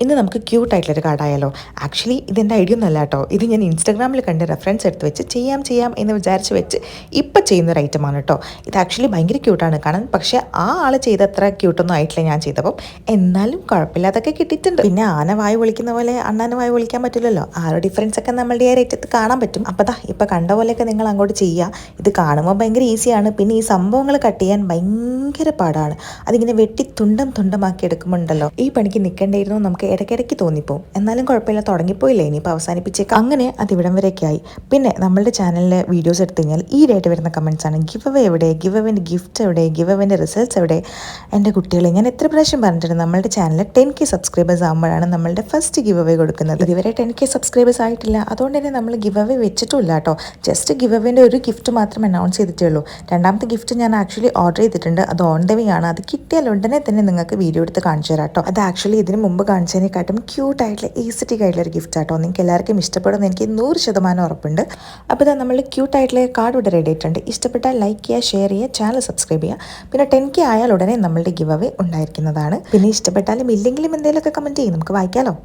ഇന്ന് നമുക്ക് ക്യൂട്ടായിട്ടുള്ളൊരു കാർഡായാലോ. ആക്ച്വലി ഇതെൻ്റെ ഐഡിയ ഒന്നുമല്ല കേട്ടോ, ഇത് ഞാൻ ഇൻസ്റ്റാഗ്രാമിൽ കണ്ട് റെഫറൻസ് എടുത്ത് വെച്ച് ചെയ്യാം എന്ന് വിചാരിച്ച് വെച്ച് ഇപ്പം ചെയ്യുന്നൊരു ഐറ്റമാണ് കേട്ടോ. ഇത് ആക്ച്വലി ഭയങ്കര ക്യൂട്ടാണ് കാണാൻ, പക്ഷേ ആ ആൾ ചെയ്തത്ര ക്യൂട്ടൊന്നും ആയിട്ടില്ല ഞാൻ ചെയ്തപ്പം. എന്നാലും കുഴപ്പമില്ലാതൊക്കെ കിട്ടിയിട്ടുണ്ട്. പിന്നെ ആന വായു വിളിക്കുന്ന പോലെ അണ്ണാന വായു വിളിക്കാൻ പറ്റില്ലല്ലോ, ആ ഒരു ഡിഫറൻസ് ഒക്കെ നമ്മളുടെ ആ റേറ്റത്ത് കാണാൻ പറ്റും. അപ്പോൾ ഇപ്പം കണ്ട പോലെയൊക്കെ നിങ്ങൾ അങ്ങോട്ട് ചെയ്യുക. ഇത് കാണുമ്പോൾ ഭയങ്കര ഈസിയാണ്, പിന്നെ ഈ സംഭവങ്ങൾ കട്ട് ചെയ്യാൻ ഭയങ്കര പാടാണ്. അതിങ്ങനെ വെട്ടി തുണ്ടമാക്കി എടുക്കുമ്പോണ്ടല്ലോ, ഈ പണിക്ക് നിൽക്കേണ്ടിയിരുന്നു നമുക്ക് ഇടയ്ക്കിടയ്ക്ക് തോന്നിപ്പോവും. എന്നാലും കുഴപ്പമില്ല, തുടങ്ങിപ്പോയില്ലേ, ഇനിയിപ്പോൾ അവസാനിപ്പിച്ചേക്കാം. അങ്ങനെ അതിവിടം വരെയൊക്കെ ആയി. പിന്നെ നമ്മളുടെ ചാനലിലെ വീഡിയോസ് എടുത്തു കഴിഞ്ഞാൽ ഈ ഡേറ്റ് വരുന്ന കമൻസ് ആണ്, ഗിവ് അവേ എവിടെ, ഗിവ് അവേൻ്റെ ഗിഫ്റ്റ് എവിടെ, ഗിവ് അവേൻ്റെ റിസൾട്ട്സ് എവിടെ. എൻ്റെ കുട്ടികളെ ഞാൻ എത്ര പ്രാവശ്യം പറഞ്ഞിട്ടുണ്ട്, നമ്മളുടെ ചാനലിൽ 10K സബ്സ്ക്രൈബേഴ്സ് ആകുമ്പോഴാണ് നമ്മളുടെ ഫസ്റ്റ് ഗിവ് അവേ കൊടുക്കുന്നത്. ഇതുവരെ 10K സബ്സ്ക്രൈബേഴ്സ് ആയിട്ടില്ല, അതുകൊണ്ട് തന്നെ നമ്മൾ ഗിവ് അവേ വെച്ചിട്ടില്ല കേട്ടോ. ജസ്റ്റ് ഗിവ് അവേൻ്റെ ഒരു ഗിഫ്റ്റ് മാത്രം അനൗൺസ് ചെയ്തിട്ടേ ഉള്ളൂ. രണ്ടാമത്തെ ഗിഫ്റ്റ് ഞാൻ ആക്ച്വലി ഓർഡർ ചെയ്തിട്ടുണ്ട്, അത് ഓൺ ദ വേ ആണ്. അത് കിട്ടിയാൽ ഉടനെ തന്നെ നിങ്ങൾക്ക് വീഡിയോ എടുത്ത് കാണിച്ചു തരാം കേട്ടോ. അത് ആക്ച്വലി ഇതിന് മുമ്പ് കാണിച്ചതിനെക്കാട്ടും ക്യൂട്ടായിട്ടുള്ള ഈസറ്റിക് ആയിട്ടുള്ള ഗിഫ്റ്റ് ആട്ടോ. നിങ്ങൾക്ക് എല്ലാവർക്കും ഇഷ്ടപ്പെടുമെന്ന് എനിക്ക് 100% ഉറപ്പുണ്ട്. അപ്പോൾ ഇതാ നമ്മൾ ക്യൂട്ടായിട്ടുള്ള കാർഡ് ഇവിടെ റെഡി ആയിട്ടുണ്ട്. ഇഷ്ടപ്പെട്ടാൽ ലൈക്ക് ചെയ്യുക, ഷെയർ ചെയ്യുക, ചാനൽ സബ്സ്ക്രൈബ് ചെയ്യുക. പിന്നെ 10K ആയാൽ ഉടനെ നമ്മളുടെ ഗിവ് അവേ ഉണ്ടായിരിക്കുന്നതാണ്. പിന്നെ ഇഷ്ടപ്പെട്ടാലും ഇല്ലെങ്കിലും എന്തെങ്കിലുമൊക്കെ കമൻറ്റ് ചെയ്യും, നമുക്ക് വായിക്കാമല്ലോ.